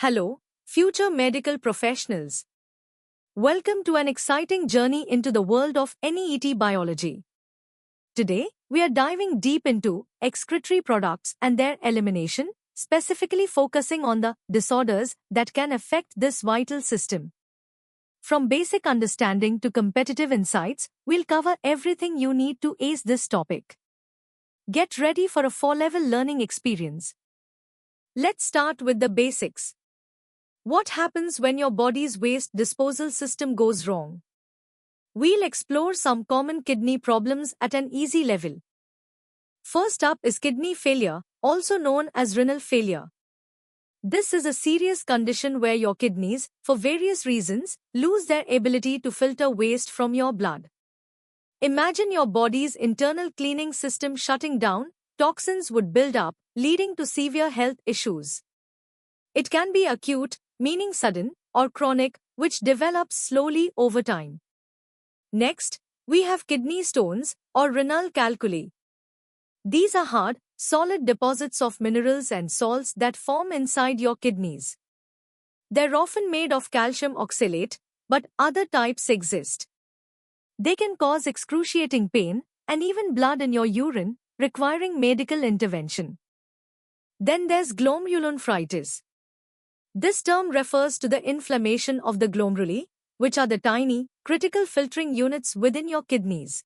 Hello, future medical professionals. Welcome to an exciting journey into the world of NEET biology. Today, we are diving deep into excretory products and their elimination, specifically focusing on the disorders that can affect this vital system. From basic understanding to competitive insights, we'll cover everything you need to ace this topic. Get ready for a 4-level learning experience. Let's start with the basics. What happens when your body's waste disposal system goes wrong? We'll explore some common kidney problems at an easy level. First up is kidney failure, also known as renal failure. This is a serious condition where your kidneys, for various reasons, lose their ability to filter waste from your blood. Imagine your body's internal cleaning system shutting down, toxins would build up, leading to severe health issues. It can be acute, meaning sudden, or chronic, which develops slowly over time. Next, we have kidney stones, or renal calculi. These are hard, solid deposits of minerals and salts that form inside your kidneys. They're often made of calcium oxalate, but other types exist. They can cause excruciating pain, and even blood in your urine, requiring medical intervention. Then there's glomerulonephritis. This term refers to the inflammation of the glomeruli, which are the tiny, critical filtering units within your kidneys.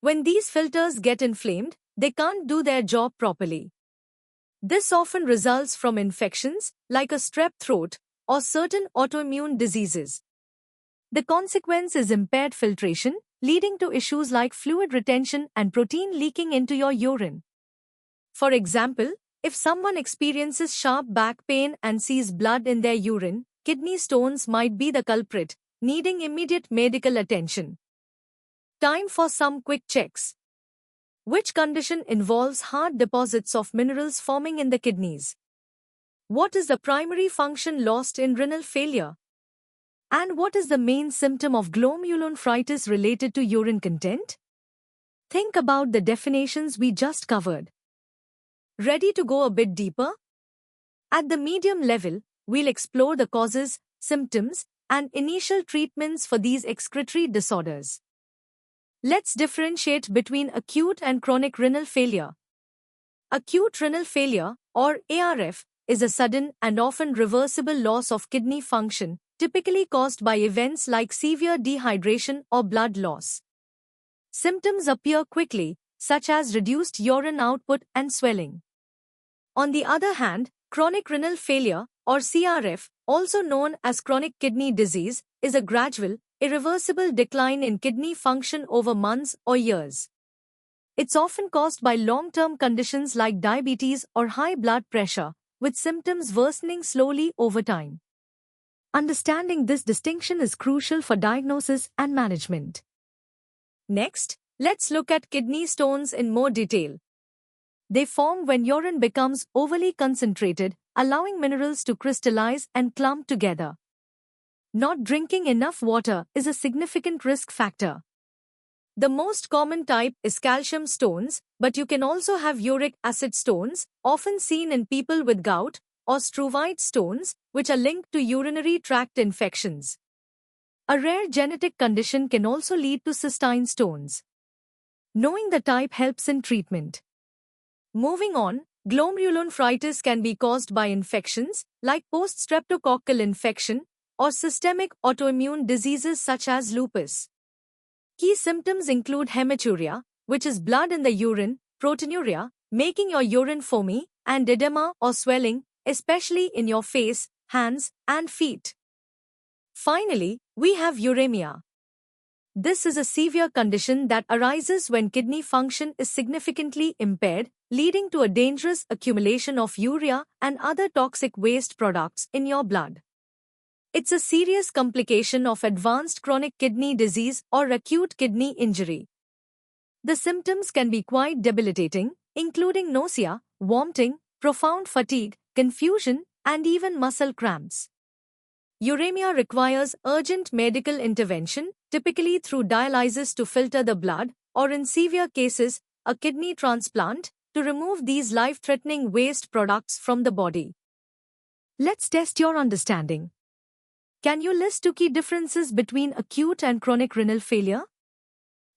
When these filters get inflamed, they can't do their job properly. This often results from infections, like a strep throat, or certain autoimmune diseases. The consequence is impaired filtration, leading to issues like fluid retention and protein leaking into your urine. For example, if someone experiences sharp back pain and sees blood in their urine, kidney stones might be the culprit, needing immediate medical attention. Time for some quick checks. Which condition involves hard deposits of minerals forming in the kidneys? What is the primary function lost in renal failure? And what is the main symptom of glomerulonephritis related to urine content? Think about the definitions we just covered. Ready to go a bit deeper? At the medium level, we'll explore the causes, symptoms, and initial treatments for these excretory disorders. Let's differentiate between acute and chronic renal failure. Acute renal failure, or ARF, is a sudden and often reversible loss of kidney function, typically caused by events like severe dehydration or blood loss. Symptoms appear quickly, such as reduced urine output and swelling. On the other hand, chronic renal failure, or CRF, also known as chronic kidney disease, is a gradual, irreversible decline in kidney function over months or years. It's often caused by long-term conditions like diabetes or high blood pressure, with symptoms worsening slowly over time. Understanding this distinction is crucial for diagnosis and management. Next, let's look at kidney stones in more detail. They form when urine becomes overly concentrated, allowing minerals to crystallize and clump together. Not drinking enough water is a significant risk factor. The most common type is calcium stones, but you can also have uric acid stones, often seen in people with gout, or struvite stones, which are linked to urinary tract infections. A rare genetic condition can also lead to cystine stones. Knowing the type helps in treatment. Moving on, glomerulonephritis can be caused by infections, like post-streptococcal infection, or systemic autoimmune diseases such as lupus. Key symptoms include hematuria, which is blood in the urine, proteinuria, making your urine foamy, and edema or swelling, especially in your face, hands, and feet. Finally, we have uremia. This is a severe condition that arises when kidney function is significantly impaired, leading to a dangerous accumulation of urea and other toxic waste products in your blood. It's a serious complication of advanced chronic kidney disease or acute kidney injury. The symptoms can be quite debilitating, including nausea, vomiting, profound fatigue, confusion, and even muscle cramps. Uremia requires urgent medical intervention, typically through dialysis to filter the blood, or in severe cases, a kidney transplant, to remove these life-threatening waste products from the body. Let's test your understanding. Can you list two key differences between acute and chronic renal failure?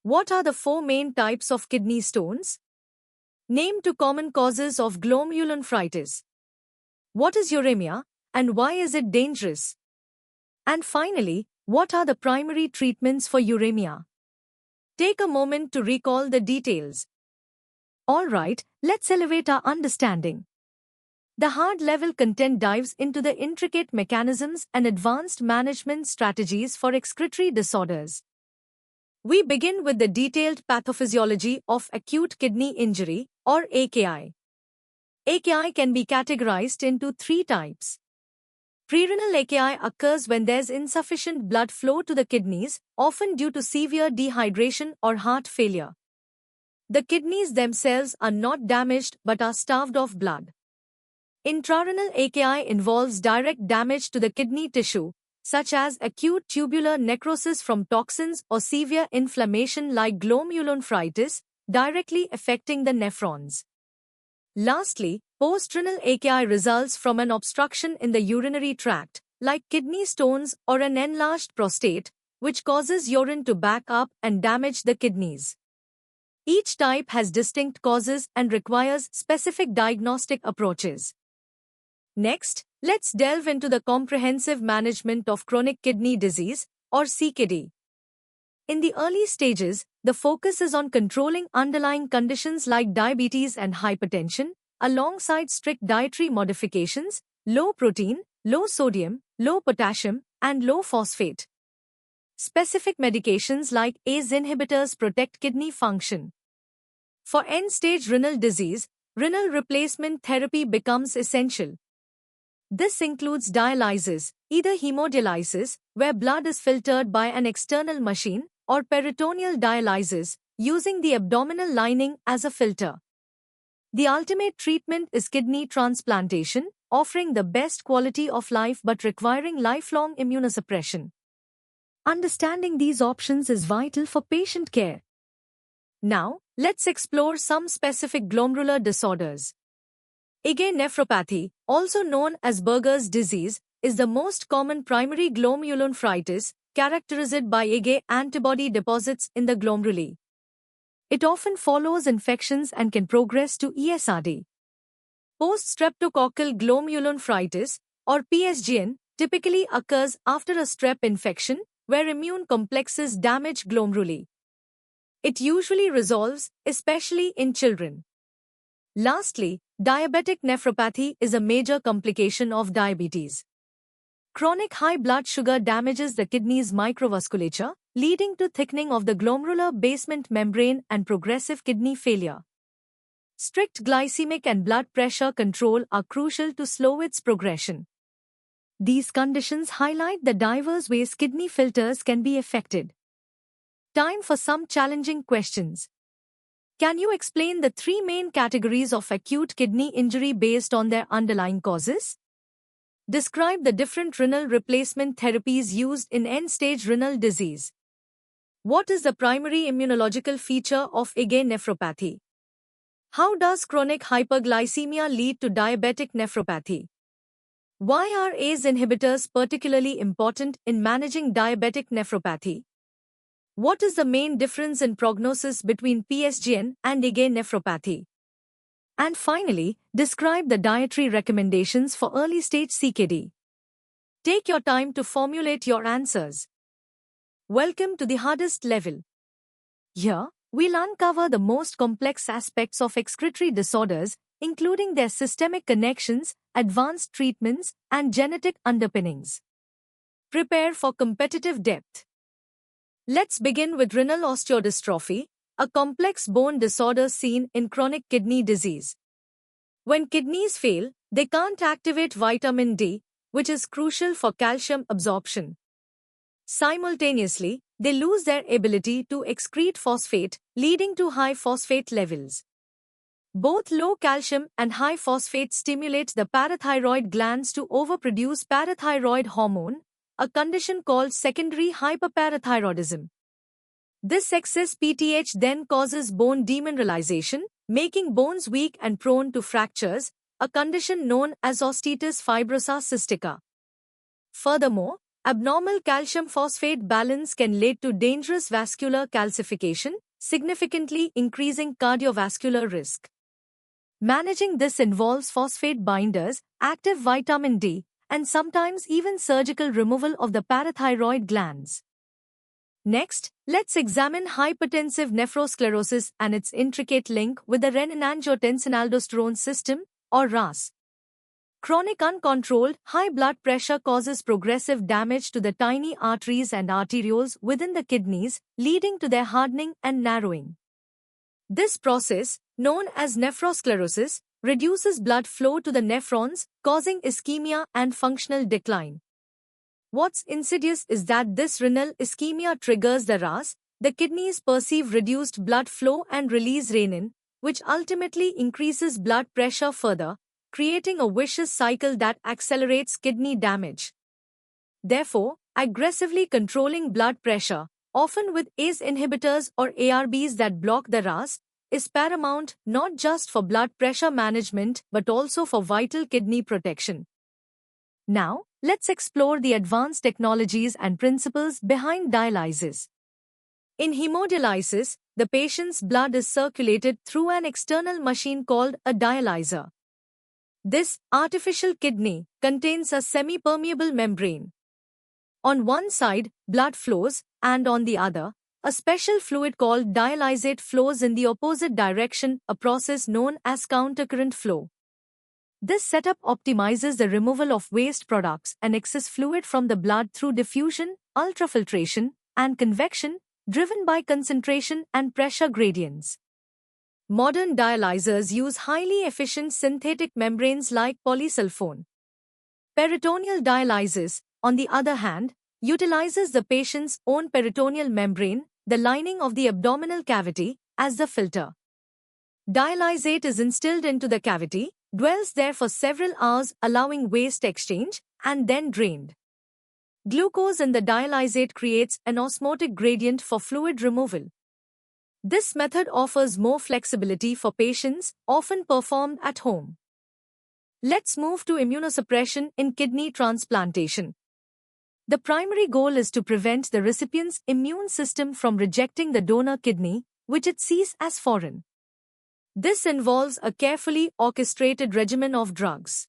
What are the four main types of kidney stones? Name two common causes of glomerulonephritis. What is uremia, and why is it dangerous? And finally, what are the primary treatments for uremia? Take a moment to recall the details. Alright, let's elevate our understanding. The hard-level content dives into the intricate mechanisms and advanced management strategies for excretory disorders. We begin with the detailed pathophysiology of acute kidney injury, or AKI. AKI can be categorized into three types. Prerenal AKI occurs when there's insufficient blood flow to the kidneys, often due to severe dehydration or heart failure. The kidneys themselves are not damaged but are starved of blood. Intrarenal AKI involves direct damage to the kidney tissue, such as acute tubular necrosis from toxins or severe inflammation like glomerulonephritis, directly affecting the nephrons. Lastly, postrenal AKI results from an obstruction in the urinary tract, like kidney stones or an enlarged prostate, which causes urine to back up and damage the kidneys. Each type has distinct causes and requires specific diagnostic approaches. Next, let's delve into the comprehensive management of chronic kidney disease, or CKD. In the early stages, the focus is on controlling underlying conditions like diabetes and hypertension, alongside strict dietary modifications, low protein, low sodium, low potassium, and low phosphate. Specific medications like ACE inhibitors protect kidney function. For end-stage renal disease, renal replacement therapy becomes essential. This includes dialysis, either hemodialysis, where blood is filtered by an external machine, or peritoneal dialysis, using the abdominal lining as a filter. The ultimate treatment is kidney transplantation, offering the best quality of life but requiring lifelong immunosuppression. Understanding these options is vital for patient care. Now, let's explore some specific glomerular disorders. IgA nephropathy, also known as Buerger's disease, is the most common primary glomerulonephritis, characterized by IgA antibody deposits in the glomeruli. It often follows infections and can progress to ESRD. Post-streptococcal glomerulonephritis, or PSGN, typically occurs after a strep infection, where immune complexes damage glomeruli. It usually resolves, especially in children. Lastly, diabetic nephropathy is a major complication of diabetes. Chronic high blood sugar damages the kidney's microvasculature, leading to thickening of the glomerular basement membrane and progressive kidney failure. Strict glycemic and blood pressure control are crucial to slow its progression. These conditions highlight the diverse ways kidney filters can be affected. Time for some challenging questions. Can you explain the three main categories of acute kidney injury based on their underlying causes? Describe the different renal replacement therapies used in end-stage renal disease. What is the primary immunological feature of IgA nephropathy? How does chronic hyperglycemia lead to diabetic nephropathy? Why are ACE inhibitors particularly important in managing diabetic nephropathy? What is the main difference in prognosis between PSGN and IgA nephropathy? And finally, describe the dietary recommendations for early-stage CKD. Take your time to formulate your answers. Welcome to the hardest level. Here, we'll uncover the most complex aspects of excretory disorders, including their systemic connections, advanced treatments, and genetic underpinnings. Prepare for competitive depth. Let's begin with renal osteodystrophy, a complex bone disorder seen in chronic kidney disease. When kidneys fail, they can't activate vitamin D, which is crucial for calcium absorption. Simultaneously, they lose their ability to excrete phosphate, leading to high phosphate levels. Both low calcium and high phosphate stimulate the parathyroid glands to overproduce parathyroid hormone, a condition called secondary hyperparathyroidism. This excess PTH then causes bone demineralization, making bones weak and prone to fractures, a condition known as osteitis fibrosa cystica. Furthermore, abnormal calcium phosphate balance can lead to dangerous vascular calcification, significantly increasing cardiovascular risk. Managing this involves phosphate binders, active vitamin D, and sometimes even surgical removal of the parathyroid glands. Next, let's examine hypertensive nephrosclerosis and its intricate link with the renin-angiotensin-aldosterone system, or RAS. Chronic uncontrolled high blood pressure causes progressive damage to the tiny arteries and arterioles within the kidneys, leading to their hardening and narrowing. This process, known as nephrosclerosis, reduces blood flow to the nephrons, causing ischemia and functional decline. What's insidious is that this renal ischemia triggers the RAS. The kidneys perceive reduced blood flow and release renin, which ultimately increases blood pressure further, creating a vicious cycle that accelerates kidney damage. Therefore, aggressively controlling blood pressure, often with ACE inhibitors or ARBs that block the RAS, is paramount not just for blood pressure management but also for vital kidney protection. Now, let's explore the advanced technologies and principles behind dialysis. In hemodialysis, the patient's blood is circulated through an external machine called a dialyzer. This artificial kidney contains a semi-permeable membrane. On one side, blood flows, and on the other, a special fluid called dialysate flows in the opposite direction, a process known as countercurrent flow. This setup optimizes the removal of waste products and excess fluid from the blood through diffusion, ultrafiltration, and convection, driven by concentration and pressure gradients. Modern dialyzers use highly efficient synthetic membranes like polysulfone. Peritoneal dialysis, on the other hand, utilizes the patient's own peritoneal membrane, the lining of the abdominal cavity, as the filter. Dialysate is instilled into the cavity, dwells there for several hours allowing waste exchange, and then drained. Glucose in the dialysate creates an osmotic gradient for fluid removal. This method offers more flexibility for patients, often performed at home. Let's move to immunosuppression in kidney transplantation. The primary goal is to prevent the recipient's immune system from rejecting the donor kidney, which it sees as foreign. This involves a carefully orchestrated regimen of drugs.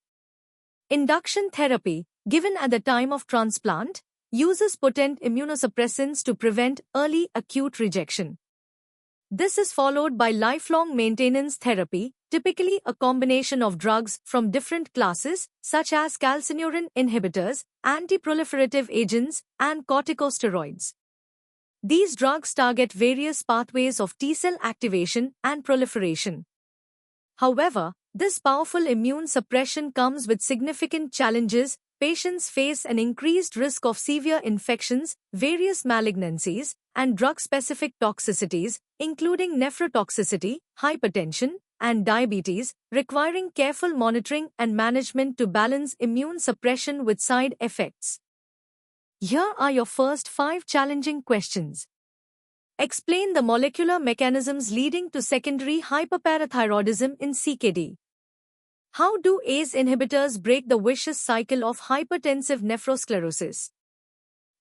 Induction therapy, given at the time of transplant, uses potent immunosuppressants to prevent early acute rejection. This is followed by lifelong maintenance therapy, typically a combination of drugs from different classes, such as calcineurin inhibitors, anti-proliferative agents, and corticosteroids. These drugs target various pathways of T-cell activation and proliferation. However, this powerful immune suppression comes with significant challenges. Patients face an increased risk of severe infections, various malignancies, and drug-specific toxicities, including nephrotoxicity, hypertension, and diabetes, requiring careful monitoring and management to balance immune suppression with side effects. Here are your first 5 challenging questions. Explain the molecular mechanisms leading to secondary hyperparathyroidism in CKD. How do ACE inhibitors break the vicious cycle of hypertensive nephrosclerosis?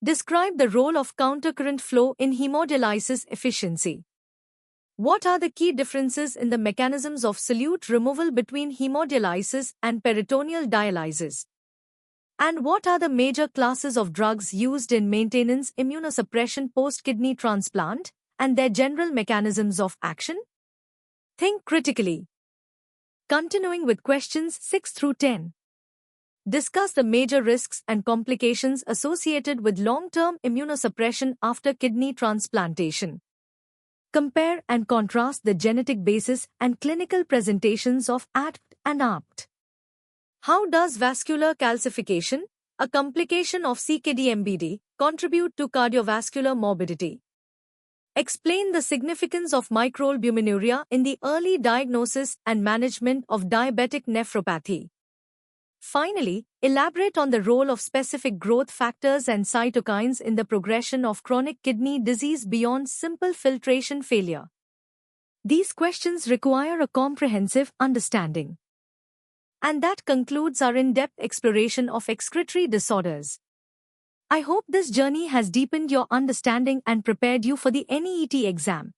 Describe the role of countercurrent flow in hemodialysis efficiency. What are the key differences in the mechanisms of solute removal between hemodialysis and peritoneal dialysis? And what are the major classes of drugs used in maintenance immunosuppression post-kidney transplant, and their general mechanisms of action? Think critically. Continuing with questions 6 through 10. Discuss the major risks and complications associated with long-term immunosuppression after kidney transplantation. Compare and contrast the genetic basis and clinical presentations of ACT and ARPT. How does vascular calcification, a complication of CKD-MBD, contribute to cardiovascular morbidity? Explain the significance of microalbuminuria in the early diagnosis and management of diabetic nephropathy. Finally, elaborate on the role of specific growth factors and cytokines in the progression of chronic kidney disease beyond simple filtration failure. These questions require a comprehensive understanding. And that concludes our in-depth exploration of excretory disorders. I hope this journey has deepened your understanding and prepared you for the NEET exam.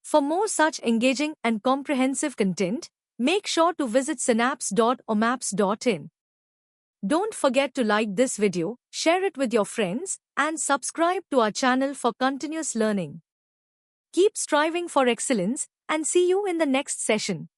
For more such engaging and comprehensive content, make sure to visit synapse.omaps.in. Don't forget to like this video, share it with your friends, and subscribe to our channel for continuous learning. Keep striving for excellence, and see you in the next session.